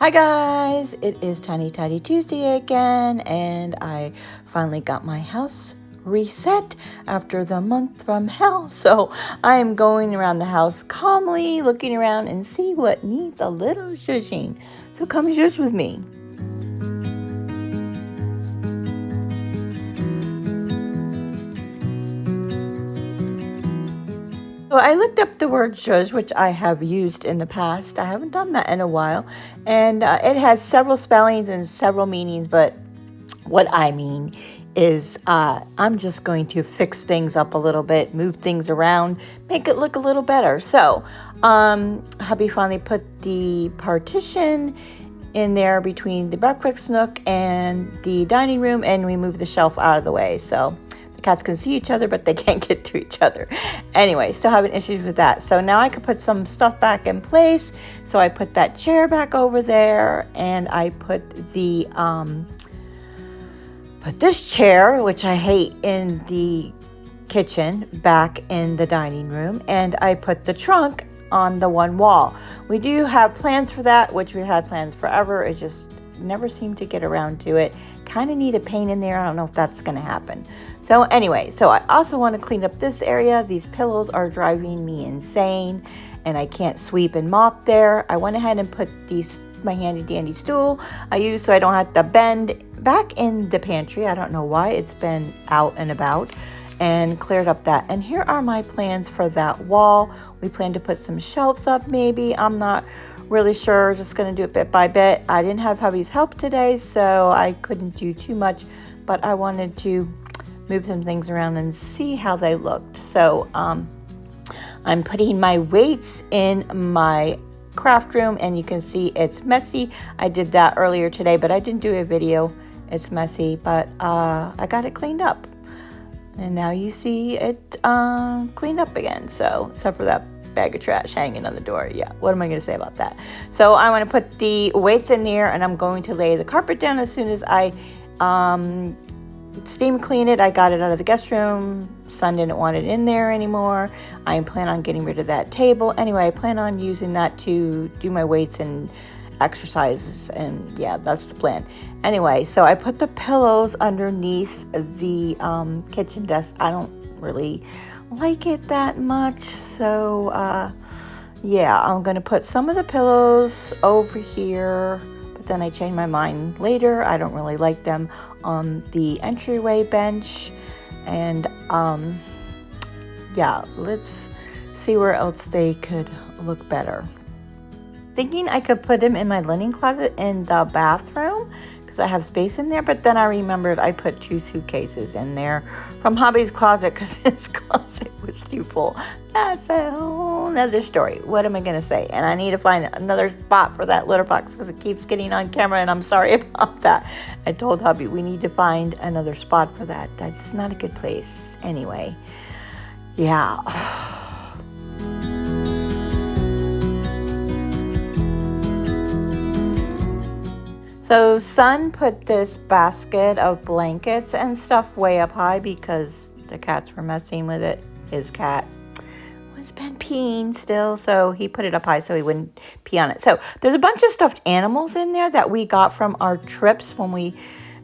Hi guys, it is Tiny Tidy Tuesday again, and I finally got my house reset after the month from hell. So I am going around the house calmly, looking around and see what needs a little zhuzhing. So come zhuzh with me. So I looked up the word zhuzh, which I have used in the past. I haven't done that in a while. And it has several spellings and several meanings, but what I mean is I'm just going to fix things up a little bit, move things around, make it look a little better. So hubby finally put the partition in there between the breakfast nook and the dining room, and we moved the shelf out of the way. So the cats can see each other, but they can't get to each other. Anyway, still having issues with that. So now I could put some stuff back in place. So I put that chair back over there, and I put the put this chair, which I hate, in the kitchen back in the dining room, and I put the trunk on the one wall. We do have plans for that, which we had plans forever. It just never seemed to get around to it. Kind of need a paint in there. I don't know if that's going to happen. So anyway, so I also want to clean up this area. These pillows are driving me insane, and I can't sweep and mop there. I went ahead and put my handy dandy stool I use so I don't have to bend back in the pantry. I don't know why it's been out and about, and cleared up that. And here are my plans for that wall. We plan to put some shelves up maybe. I'm not really sure, just going to do it bit by bit. I didn't have hubby's help today, so I couldn't do too much, but I wanted to move some things around and see how they looked. So I'm putting my weights in my craft room, and you can see it's messy. I did that earlier today, but I didn't do a video. It's messy, but I got it cleaned up, and now you see it cleaned up again. So except for that bag of trash hanging on the door. Yeah, what am I going to say about that? So I want to put the weights in here, and I'm going to lay the carpet down as soon as I steam clean it. I got it out of the guest room. Son didn't want it in there anymore. I plan on getting rid of that table. Anyway, I plan on using that to do my weights and exercises, and yeah, that's the plan. Anyway, so I put the pillows underneath the kitchen desk. I don't really like it that much, so yeah, I'm gonna put some of the pillows over here, but then I changed my mind later. I don't really like them on the entryway bench, and yeah, let's see where else they could look better. Thinking I could put them in my linen closet in the bathroom because I have space in there, but then I remembered I put 2 suitcases in there from hubby's closet because his closet was too full. That's a whole nother story. What am I going to say? And I need to find another spot for that litter box because it keeps getting on camera, and I'm sorry about that. I told hubby we need to find another spot for that. That's not a good place. Anyway, yeah. So son put this basket of blankets and stuff way up high because the cats were messing with it. His cat has been peeing still, so he put it up high so he wouldn't pee on it. So there's a bunch of stuffed animals in there that we got from our trips when we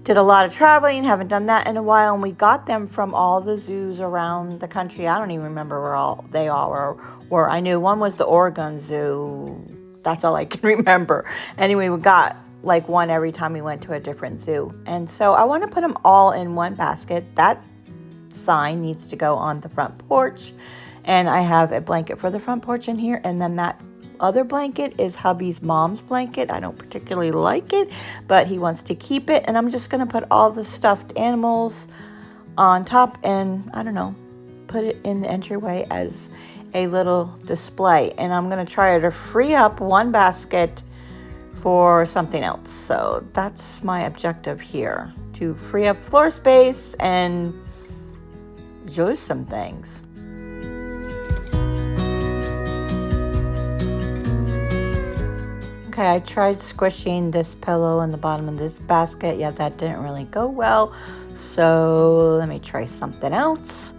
did a lot of traveling. Haven't done that in a while, and we got them from all the zoos around the country. I don't even remember where they all were. I knew one was the Oregon Zoo. That's all I can remember. Anyway, we got like one every time we went to a different zoo. And so I want to put them all in one basket. That sign needs to go on the front porch. And I have a blanket for the front porch in here. And then that other blanket is hubby's mom's blanket. I don't particularly like it, but he wants to keep it. And I'm just going to put all the stuffed animals on top and, I don't know, put it in the entryway as a little display. And I'm going to try to free up one basket for something else. So that's my objective here, to free up floor space and zhuzh some things. Okay, I tried squishing this pillow in the bottom of this basket. Yeah, that didn't really go well. So let me try something else.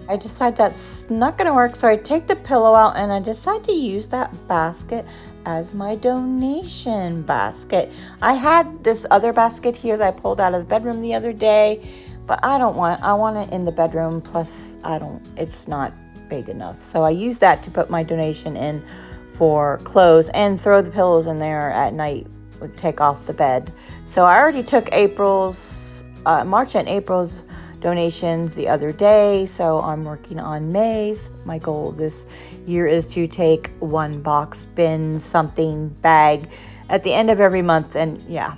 I decide that's not going to work, so I take the pillow out and I decide to use that basket as my donation basket. I had this other basket here that I pulled out of the bedroom the other day, but I want it in the bedroom, plus it's not big enough. So I use that to put my donation in for clothes and throw the pillows in there at night, would take off the bed. So I already took March and April's donations the other day, so I'm working on May's. My goal this year is to take one box bin something bag at the end of every month, and yeah,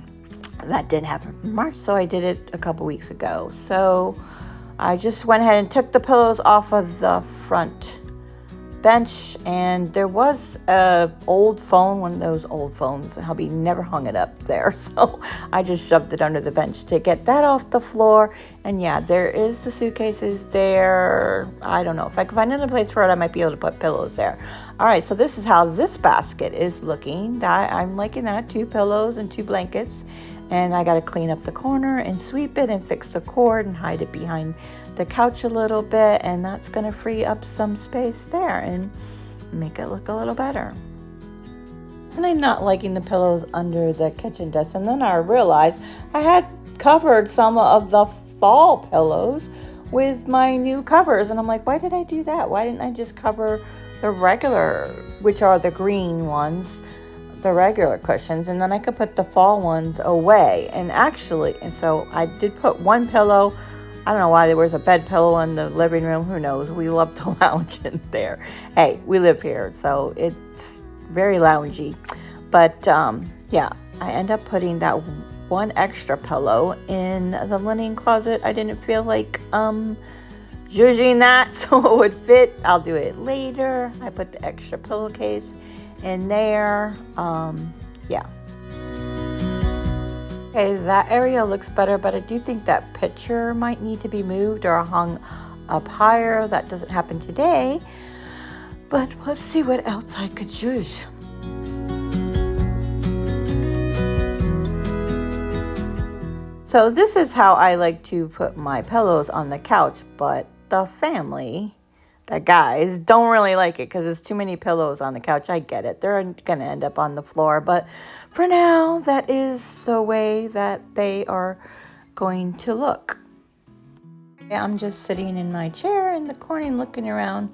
that didn't happen in March, so I did it a couple weeks ago. So I just went ahead and took the pillows off of the front bench, and there was a old phone, one of those old phones. Hubby never hung it up there, so I just shoved it under the bench to get that off the floor. And yeah, there is the suitcases there. I don't know if I can find another place for it, I might be able to put pillows there. All right, so this is how this basket is looking. That I'm liking that, 2 pillows and 2 blankets. And I got to clean up the corner and sweep it and fix the cord and hide it behind the couch a little bit, and that's going to free up some space there and make it look a little better. And I'm not liking the pillows under the kitchen desk, and then I realized I had covered some of the fall pillows with my new covers, and I'm like, why did I do that? Why didn't I just cover the regular, which are the green ones, the regular cushions, and then I could put the fall ones away. And so I did put one pillow. I don't know why there was a bed pillow in the living room. Who knows? We love to lounge in there. Hey, we live here, so it's very loungy. But yeah, I end up putting that one extra pillow in the linen closet. I didn't feel like zhuzhing that so it would fit. I'll do it later. I put the extra pillowcase in there. Yeah. Okay, that area looks better, but I do think that picture might need to be moved or hung up higher. That doesn't happen today, but let's see what else I could use. So this is how I like to put my pillows on the couch, but the family, the guys, don't really like it because there's too many pillows on the couch. I get it. They're going to end up on the floor, but for now, that is the way that they are going to look. I'm just sitting in my chair in the corner and looking around.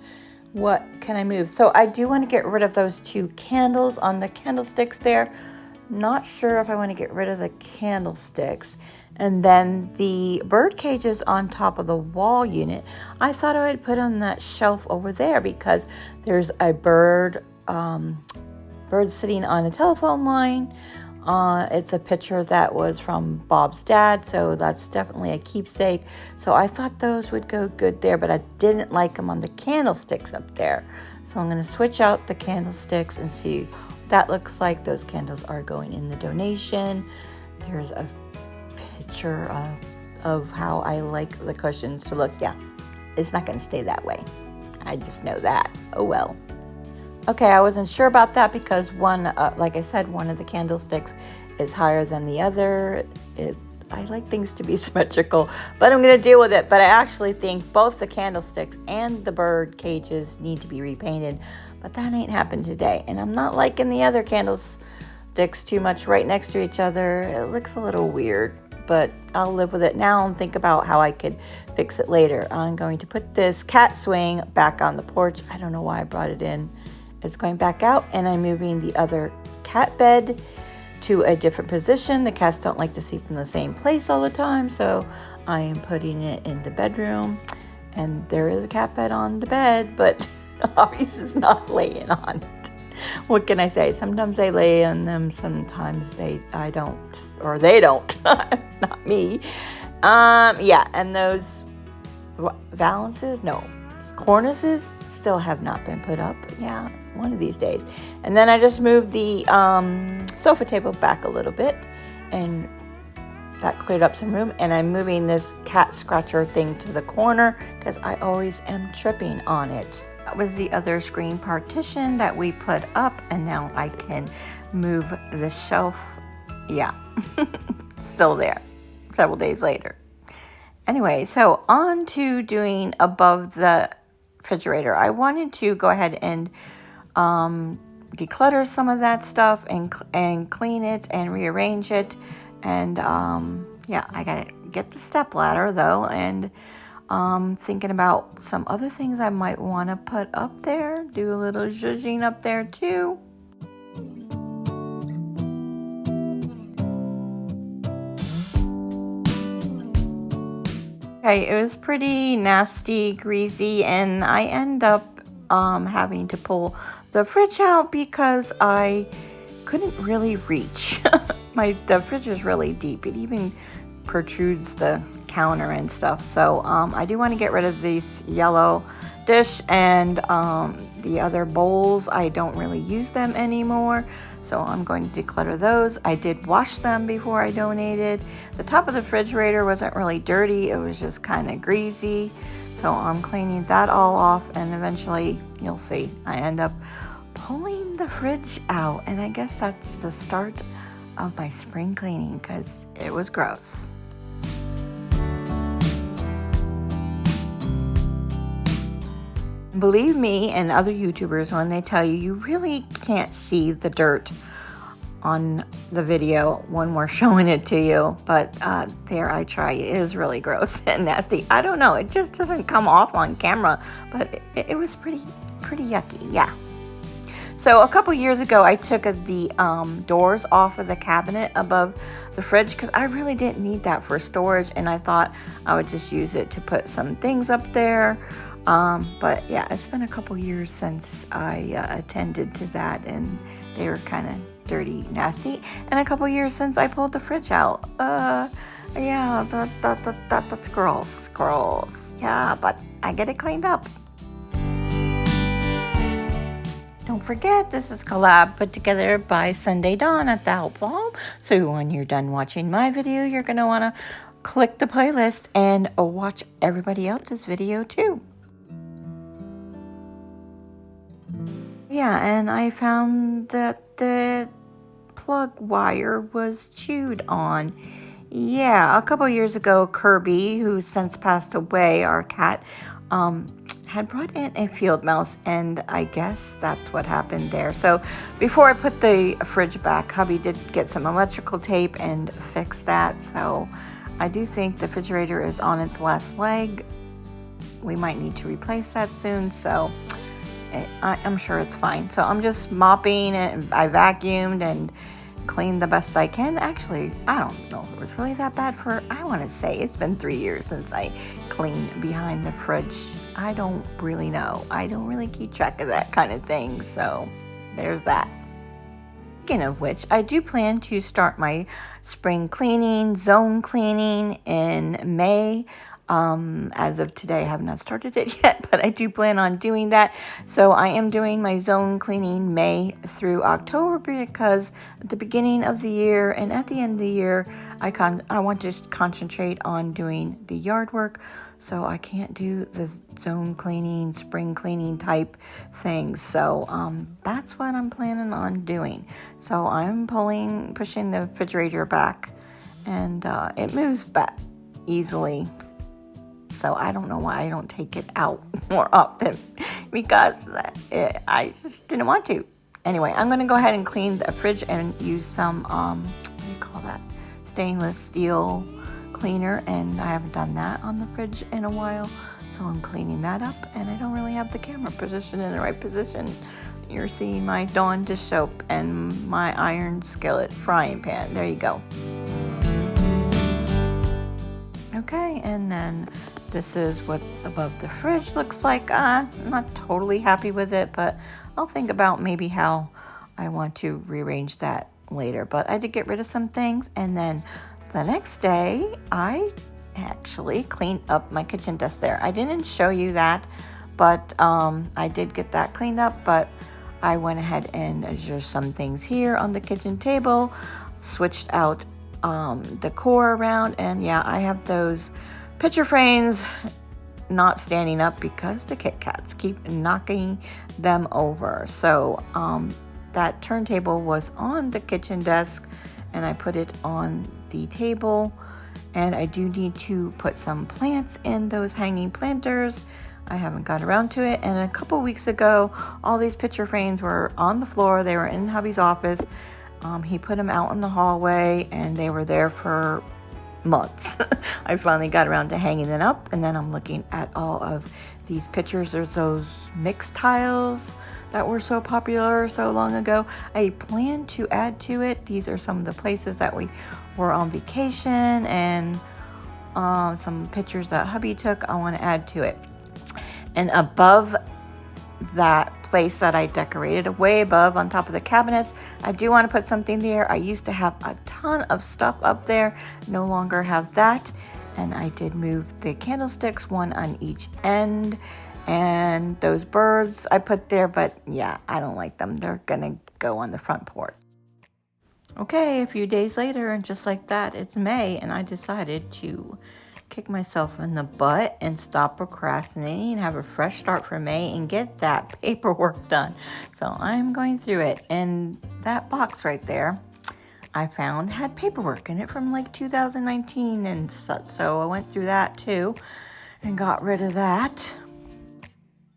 What can I move? So I do want to get rid of those 2 candles on the candlesticks there. Not sure if I want to get rid of the candlesticks. And then the bird cages on top of the wall unit, I thought I would put on that shelf over there because there's a bird sitting on a telephone line. It's a picture that was from Bob's dad, so that's definitely a keepsake. So I thought those would go good there, but I didn't like them on the candlesticks up there. So I'm going to switch out the candlesticks and see what that looks like. Those candles are going in the donation. There's a picture of how I like the cushions to look. Yeah, it's not going to stay that way. I just know that. Oh well. Okay, I wasn't sure about that because one, like I said, one of the candlesticks is higher than the other. I like things to be symmetrical, but I'm going to deal with it. But I actually think both the candlesticks and the bird cages need to be repainted, but that ain't happened today. And I'm not liking the other candlesticks too much right next to each other. It looks a little weird, but I'll live with it now and think about how I could fix it later. I'm going to put this cat swing back on the porch. I don't know why I brought it in. It's going back out, and I'm moving the other cat bed to a different position. The cats don't like to sleep in the same place all the time, so I am putting it in the bedroom. And there is a cat bed on the bed, but Obvious is not laying on it. What can I say? Sometimes I lay on them, sometimes I don't, or they don't. Not me. Yeah, and those valances, no, cornices still have not been put up. Yeah, one of these days. And then I just moved the sofa table back a little bit, and that cleared up some room. And I'm moving this cat scratcher thing to the corner because I always am tripping on it. That was the other screen partition that we put up, and now I can move the shelf. Yeah, still there several days later. Anyway, so on to doing above the refrigerator. I wanted to go ahead and declutter some of that stuff and clean it and rearrange it. And yeah, I gotta get the step ladder though, and thinking about some other things I might want to put up there. Do a little zhuzhing up there too. Okay, it was pretty nasty, greasy, and I end up having to pull the fridge out because I couldn't really reach. The fridge is really deep. It even protrudes the counter and stuff. So I do want to get rid of this yellow dish and the other bowls. I don't really use them anymore. So I'm going to declutter those. I did wash them before I donated. The top of the refrigerator wasn't really dirty. It was just kind of greasy. So I'm cleaning that all off, and eventually you'll see I end up pulling the fridge out. And I guess that's the start of my spring cleaning because it was gross. Believe me and other YouTubers when they tell you really can't see the dirt on the video when we're showing it to you, but there I try. It is really gross and nasty. I don't know, it just doesn't come off on camera, but it was pretty yucky, yeah. So a couple years ago, I took the doors off of the cabinet above the fridge because I really didn't need that for storage, and I thought I would just use it to put some things up there. But yeah, it's been a couple years since I attended to that, and they were kind of dirty, nasty, and a couple years since I pulled the fridge out. Yeah, that's gross. Yeah, but I get it cleaned up. Don't forget, this is collab put together by Sunday Dawn at the Helpful Home. So when you're done watching my video, you're going to want to click the playlist and watch everybody else's video too. Yeah, and I found that the plug wire was chewed on. Yeah, a couple years ago, Kirby, who's since passed away, our cat, had brought in a field mouse, and I guess that's what happened there. So before I put the fridge back, hubby did get some electrical tape and fix that. So I do think the refrigerator is on its last leg. We might need to replace that soon, so I'm sure it's fine. So I'm just mopping it. I vacuumed and cleaned the best I can. Actually, I don't know if it was really that bad I want to say it's been 3 years since I cleaned behind the fridge. I don't really know. I don't really keep track of that kind of thing. So there's that. Speaking of which, I do plan to start my spring cleaning, zone cleaning in May. As of today, I have not started it yet, but I do plan on doing that. So I am doing my zone cleaning May through October because at the beginning of the year and at the end of the year, I want to concentrate on doing the yard work. So I can't do the zone cleaning, spring cleaning type things. So that's what I'm planning on doing. So I'm pushing the refrigerator back, and it moves back easily. So I don't know why I don't take it out more often because I just didn't want to. Anyway, I'm going to go ahead and clean the fridge and use some, what do you call that? Stainless steel cleaner, and I haven't done that on the fridge in a while. So I'm cleaning that up, and I don't really have the camera positioned in the right position. You're seeing my Dawn dish soap and my iron skillet frying pan. There you go. Okay, and then this is what above the fridge looks like. I'm not totally happy with it, but I'll think about maybe how I want to rearrange that later. But I did get rid of some things, and then the next day I actually cleaned up my kitchen desk there. I didn't show you that, but I did get that cleaned up, but I went ahead and adjusted some things here on the kitchen table, switched out decor around, and yeah, I have those picture frames not standing up because the Kit Kats keep knocking them over. So that turntable was on the kitchen desk, and I put it on the table, And I do need to put some plants in those hanging planters. I haven't got around to it. And a couple weeks ago, all these picture frames were on the floor. They were in hubby's office. He put them out in the hallway and they were there for months. I finally got around to hanging them up, and then I'm looking at all of these pictures. There's those mixed tiles that were so popular so long ago. I plan to add to it. These are some of the places that we were on vacation, and some pictures that hubby took. I want to add to it. And above that place that I decorated, way above on top of the cabinets, I do want to put something there. I used to have a ton of stuff up there, no longer have that. And I did move the candlesticks, one on each end, and those birds I put there, but yeah, I don't like them. They're gonna go on the front porch. Okay, a few days later, and just like that, it's May, and I decided to kick myself in the butt and stop procrastinating and have a fresh start for May and get that paperwork done. So I'm going through it, and that box right there I found had paperwork in it from like 2019 and such. So I went through that too and got rid of that.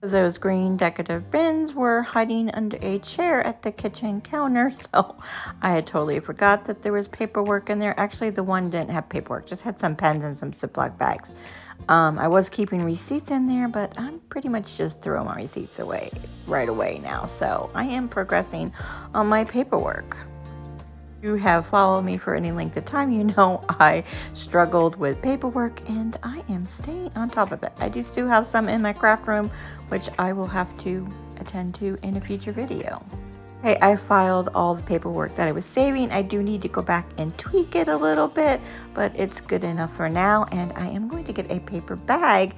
Those green decorative bins were hiding under a chair at the kitchen counter, so I had totally forgot that there was paperwork in there. Actually, the one didn't have paperwork, just had some pens and some Ziploc bags. I was keeping receipts in there, but I'm pretty much just throwing my receipts away right away now, so I am progressing on my paperwork. If you have followed me for any length of time, you know I struggled with paperwork, and I am staying on top of it. I do still have some in my craft room, which I will have to attend to in a future video. Okay, I filed all the paperwork that I was saving. I do need to go back and tweak it a little bit, but it's good enough for now, and I am going to get a paper bag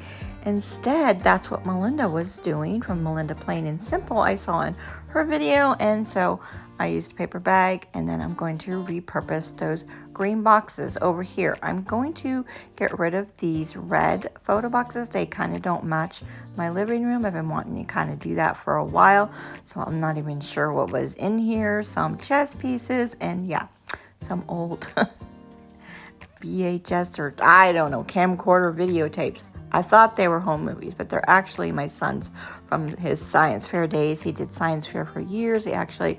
instead. That's what Melinda was doing from Melinda Plain and Simple. I saw in her video, and so I used a paper bag, and then I'm going to repurpose those green boxes over here. I'm going to get rid of these red photo boxes. They kind of don't match my living room. I've been wanting to kind of do that for a while, so I'm not even sure what was in here. Some chess pieces, and yeah, some old VHS or I don't know, camcorder videotapes. I thought they were home movies, but they're actually my son's from his science fair days. He did science fair for years. He actually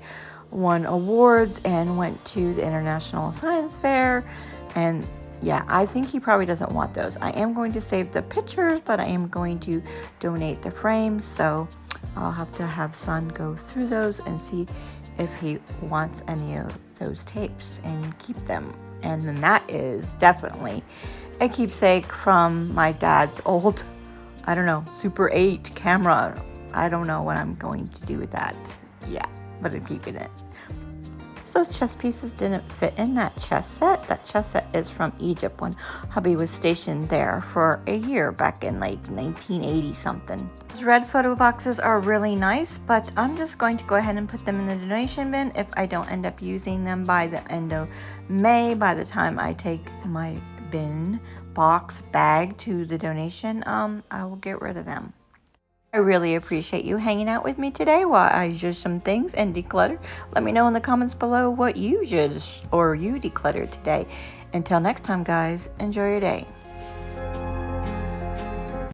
won awards and went to the International Science Fair, and yeah, I think he probably doesn't want those. I am going to save the pictures, but I am going to donate the frames, so I'll have to have son go through those and see if he wants any of those tapes and keep them. And then that is definitely a keepsake from my dad's old, I don't know, Super 8 camera. I don't know what I'm going to do with that. Yeah, but I'm keeping it. Those chess pieces didn't fit in that chess set. That chess set is from Egypt when hubby was stationed there for a year back in like 1980 something. Those red photo boxes are really nice, but I'm just going to go ahead and put them in the donation bin if I don't end up using them by the end of May. By the time I take my bin box bag to the donation, I will get rid of them. I really appreciate you hanging out with me today while I zhuzh some things and declutter. Let me know in the comments below what you zhuzhed or you decluttered today. Until next time, guys, enjoy your day.